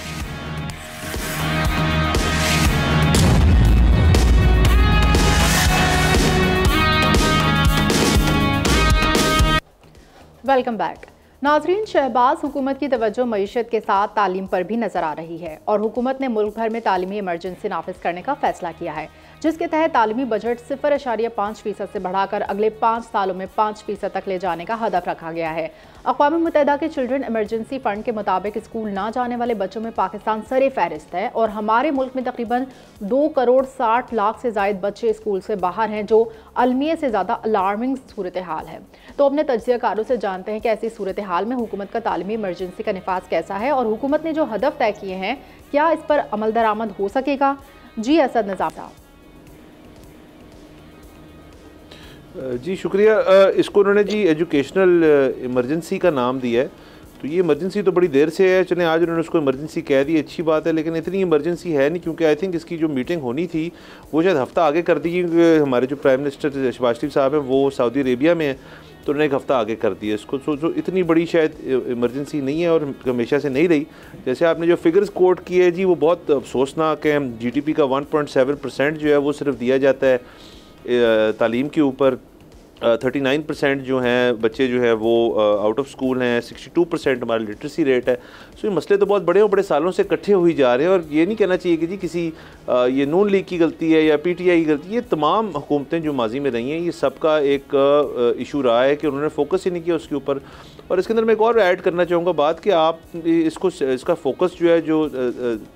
S3: वेलकम बैक नाजरीन। शहबाज हुकूमत की तवज्जो मईशत के साथ तालीम पर भी नजर आ रही है और हुकूमत ने मुल्क भर में तालीमी इमरजेंसी नाफिज करने का फैसला किया है, जिसके तहत तालीमी बजट 0.5% से बढ़ाकर अगले 5 सालों में 5% तक ले जाने का हदफ रखा गया है। अक़वाम मुत्तहिदा के चिल्ड्रन इमरजेंसी फंड के मुताबिक स्कूल ना जाने वाले बच्चों में पाकिस्तान सरे फहरिस्त है और हमारे मुल्क में तकरीबन 2 करोड़ 60 लाख से ज़ायद बच्चे स्कूल से बाहर हैं, जो अलमिये से ज़्यादा अलार्मिंग सूरत हाल है। तो अपने तज्ज़ियाकारों से जानते हैं कि ऐसी सूरत हाल में हुकूमत का तालीमी इमरजेंसी का निफाज कैसा है और हुकूमत ने जो हदफ तय किए हैं क्या इस पर अमल दरामद हो सकेगा। जी असद निज़ाम साहब।
S6: जी शुक्रिया। इसको उन्होंने जी एजुकेशनल इमरजेंसी का नाम दिया है, तो ये इमरजेंसी तो बड़ी देर से है, चलें आज उन्होंने उसको इमरजेंसी कह दी, अच्छी बात है, लेकिन इतनी इमरजेंसी है नहीं, क्योंकि आई थिंक इसकी जो मीटिंग होनी थी वो शायद हफ्ता आगे कर दी, क्योंकि हमारे जो प्राइम मिनिस्टर शहबाज शरीफ साहब हैं वो सऊदी अरेबिया में हैं, तो उन्होंने एक हफ़्ता आगे कर दिया इसको। तो इतनी बड़ी शायद इमरजेंसी नहीं है और हमेशा से नहीं रही। जैसे आपने जो फिगर्स कोट किए जी वो बहुत अफसोसनाक है। GDP का 1.7% जो है वो सिर्फ दिया जाता है तालीम के ऊपर। 39% जो हैं बच्चे जो है वो आउट ऑफ स्कूल हैं, 62% हमारा लिटरेसी रेट है। सो ये मसले तो बहुत बड़े बड़े सालों से इकट्ठे हुई जा रहे हैं, और ये नहीं कहना चाहिए कि जी किसी ये नून लीग की गलती है या PTI की गलती है। ये तमाम हुकूमतें जो माजी में रही हैं ये सबका एक इशू रहा है कि उन्होंने फोकस ही नहीं किया उसके ऊपर। और इसके अंदर मैं एक और ऐड करना चाहूँगा बात कि आप इसका फोकस जो है जो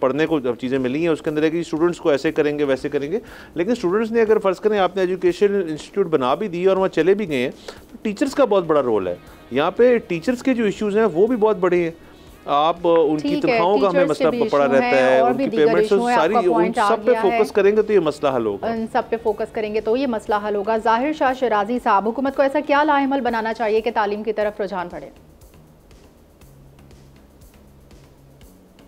S6: पढ़ने को चीज़ें मिली हैं उसके अंदर है कि स्टूडेंट्स को ऐसे करेंगे वैसे करेंगे, लेकिन स्टूडेंट्स ने अगर फ़र्ज़ करें आपने एजुकेशन इंस्टीट्यूट बना भी दी और वहाँ चले भी गए हैं, तो टीचर्स का बहुत बड़ा रोल है यहाँ पे। टीचर्स के जो इश्यूज़ हैं वो भी बहुत बड़े हैं। आप उनकी तनख्वाहों का हमें मसला पड़ा रहता है, उनकी पेमेंट्स सारी, उन सब पे फोकस करेंगे तो ये मसला हल होगा।
S2: उन सब पे फोकस करेंगे तो ये मसला हल होगा। ज़ाहिर शाह शराजी साहब, हुकूमत को ऐसा क्या लाएमल बनाना चाहिए कि तालीम की तरफ रुझान बढ़े?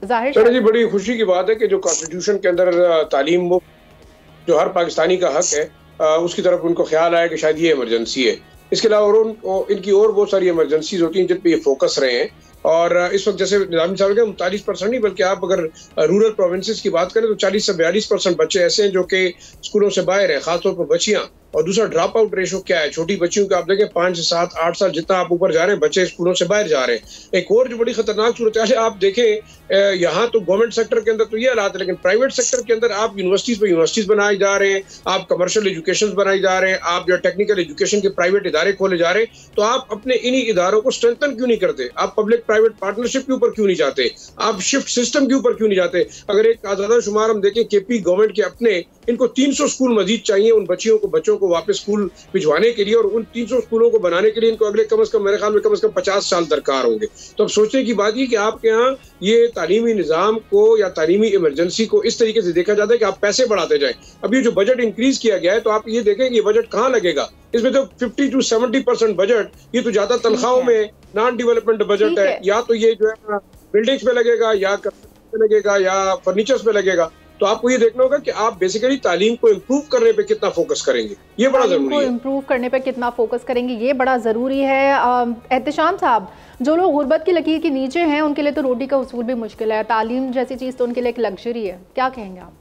S5: ज़ाहिर जी बड़ी खुशी की बात है कि जो कॉन्स्टिट्यूशन के अंदर तालीम वो जो हर पाकिस्तानी का हक है उसकी तरफ उनको ख्याल आया कि शायद ये इमरजेंसी है। इसके अलावा इनकी और बहुत सारी इमरजेंसीज होती हैं जिन पे ये फोकस रहे हैं। और इस वक्त जैसे निज़ामी साहब के 39% नहीं बल्कि आप अगर रूरल प्रोविंसेस की बात करें तो 40 से 42% बच्चे ऐसे हैं जो कि स्कूलों से बाहर हैं, खासतौर पर बच्चियां। और दूसरा ड्रॉप आउट रेशो क्या है, छोटी बच्चियों का आप देखें 5 से 7 8 साल जितना आप ऊपर जा रहे हैं बच्चे स्कूलों से बाहर जा रहे हैं। एक और जो बड़ी खतरनाक सूरत है आप देखें यहाँ तो गवर्नमेंट सेक्टर के अंदर तो ये हालात है, लेकिन प्राइवेट सेक्टर के अंदर आप यूनिवर्सिटीज बनाए जा रहे हैं, आप कमर्शियल एजुकेशन बनाई जा रहे हैं, आप जो टेक्निकल एजुकेशन के प्राइवेट इदारे खोले जा रहे हैं। तो आप अपने इन्हीं इदारों को स्ट्रेंथन क्यों नहीं करते? आप पब्लिक प्राइवेट पार्टनरशिप के ऊपर क्यों नहीं जाते? आप शिफ्ट सिस्टम के ऊपर क्यों नहीं जाते? अगर एक आज़ादा शुमार हम देखें KP गवर्नमेंट के अपने, इनको 300 स्कूल मजीद चाहिए उन बच्चों को वापस स्कूल भिजवाने के लिए, और उन 300 स्कूलों को बनाने के लिए इनको अगले कम से कम मेरे ख्याल में कम से कम 50 साल दरकार होंगे। तो अब सोचने की बात ये कि आपके यहाँ ये तालीमी निज़ाम को या तालीमी इमरजेंसी को इस तरीके से देखा जाता है कि आप पैसे बढ़ाते जाएं। अब ये जो बजट इंक्रीज किया गया है तो आप ये देखें कि ये बजट कहाँ लगेगा। इसमें तो 50 to 70% बजट ये तो ज्यादा तनख्वाहों में नॉन डेवलपमेंट बजट है, या तो ये जो है बिल्डिंग्स पे लगेगा या पे लगेगा या फर्नीचर्स पे लगेगा। तो आपको ये देखना होगा कि आप बेसिकली तालीम को इम्प्रूव करने पे कितना फोकस करेंगे, ये बड़ा जरूरी है।
S2: इम्प्रूव करने पे कितना फोकस करेंगे ये बड़ा ज़रूरी है। एहतशाम साहब, जो लोग गुर्बत की लकीर के नीचे हैं उनके लिए तो रोटी का उसूल भी मुश्किल है, तालीम जैसी चीज़ तो उनके लिए एक लग्जरी है, क्या कहेंगे आप?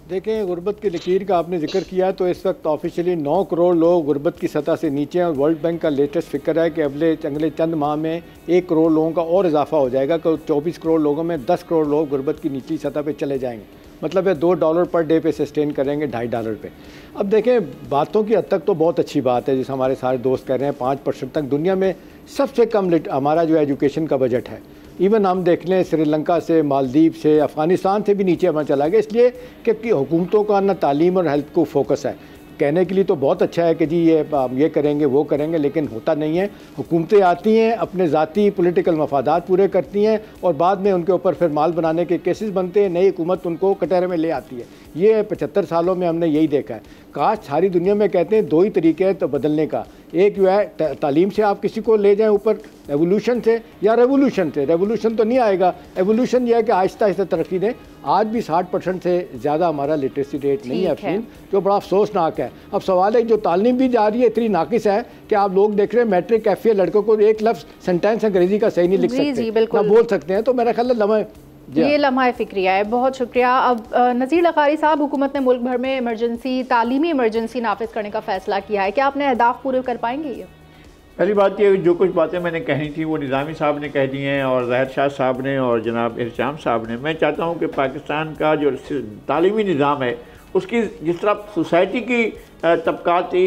S3: देखें, गुर्बत की लकीर का आपने जिक्र किया तो इस वक्त ऑफिशियली 9 करोड़ लोग गुर्बत की सतह से नीचे हैं, और वर्ल्ड बैंक का लेटेस्ट फिक्र है कि अगले चंद माह में 1 करोड़ लोगों का और इजाफा हो जाएगा, कि 24 करोड़ लोगों में 10 करोड़ लोग गुर्बत की निचली सतह पे चले जाएंगे। मतलब है $2 पर डे पे सस्टेन करेंगे, $2.5 पे। अब देखें, बातों की हद तक तो बहुत अच्छी बात है, जैसे हमारे सारे दोस्त कह रहे हैं 5% तक दुनिया में सबसे कम हमारा जो एजुकेशन का बजट है। इवन हम देख लें श्रीलंका से, मालदीव से, अफ़गानिस्तान से भी नीचे हमें चला गया, इसलिए कि हुकूमतों का ना तालीम और हेल्थ को फोकस है। कहने के लिए तो बहुत अच्छा है कि जी ये करेंगे वो करेंगे, लेकिन होता नहीं है। हुकूमतें आती हैं, अपने ज़ाती पॉलिटिकल मफादात पूरे करती हैं, और बाद में उनके ऊपर फिर माल बनाने के केसेस बनते हैं, नई हुकूमत उनको कटहरे में ले आती है। ये 75 सालों में हमने यही देखा है। काश सारी दुनिया में कहते हैं 2 ही तरीके हैं तो बदलने का, एक जो है तालीम से आप किसी को ले जाएं ऊपर, एवोल्यूशन से या रेवोल्यूशन से। रेवोल्यूशन तो नहीं आएगा, एवोल्यूशन यह है कि आहिस्ता आहिस्ता तरक्की दें। आज भी 60% से ज़्यादा हमारा लिटरेसी रेट नहीं है अफीन, जो बड़ा अफसोसनाक है। अब सवाल है जो तालीम भी जा रही है इतनी नाकिस है कि आप लोग देख रहे हैं मैट्रिक FA लड़कों को एक लफ्ज़ सेंटेंस अंग्रेजी का सही नहीं लिख सकते ना बोल सकते हैं। तो मेरा ख्याल है
S2: ये लम्हा फ़िक्रिया है। बहुत शुक्रिया। अब नज़ीर लखारी साहब, हुकूमत ने मुल्क भर में इमरजेंसी, तालीमी इमरजेंसी नाफिज करने का फैसला किया है, क्या आपने अहदाफ पूरे कर पाएंगे? ये
S4: पहली बात ये, जो कुछ बातें मैंने कहनी थी वो निज़ामी साहब ने कह दी हैं और ज़ाहिर शाह साहब ने और जनाब एहतशाम साहब ने। मैं चाहता हूँ कि पाकिस्तान का जो तालीमी निज़ाम है उसकी जिस तरह सोसाइटी की तबकाती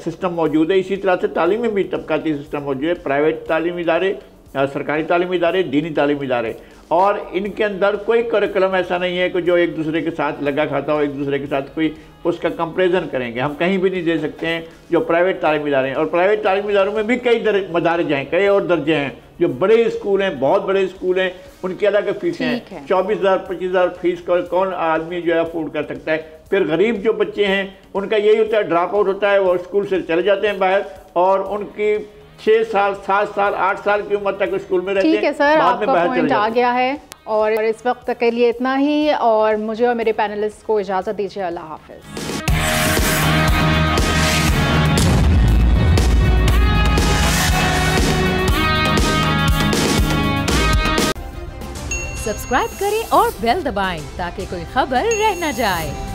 S4: सिस्टम मौजूद है, इसी तरह से तालीम में भी तबकाती सिस्टम मौजूद है। प्राइवेट तालीमी इदारे, सरकारी तालीमी इदारे, दीनी तालीमी इदारे, और इनके अंदर कोई करिकुलम ऐसा नहीं है कि जो एक दूसरे के साथ लगा खाता हो, एक दूसरे के साथ कोई उसका कंपैरिजन करेंगे। हम कहीं भी नहीं दे सकते हैं जो प्राइवेट तालीमी इदारे हैं। और प्राइवेट तालीमी इदारों में भी कई मदारज हैं, कई और दर्जे हैं। जो बड़े स्कूल हैं, बहुत बड़े स्कूल हैं, उनकी अलग फीसें हैं। 24,000 25,000 फीस कौन आदमी जो है अफोर्ड कर सकता है? फिर गरीब जो बच्चे हैं उनका यही होता है, ड्रॉप आउट होता है, वो स्कूल से चले जाते हैं बाहर, और उनकी 6 साल 7 साल 8 साल की उम्र तक स्कूल में रहते हैं।
S2: ठीक है सर,
S4: बाद में
S2: आपका
S4: बाहर
S2: पॉइंट
S4: चले
S2: आ
S4: जाते
S2: गया है और इस वक्त के लिए इतना ही, और मुझे और मेरे पैनलिस्ट को इजाज़त दीजिए। अल्लाह हाफिज़।
S1: सब्सक्राइब करें और बेल दबाएं ताकि कोई खबर रह न जाए।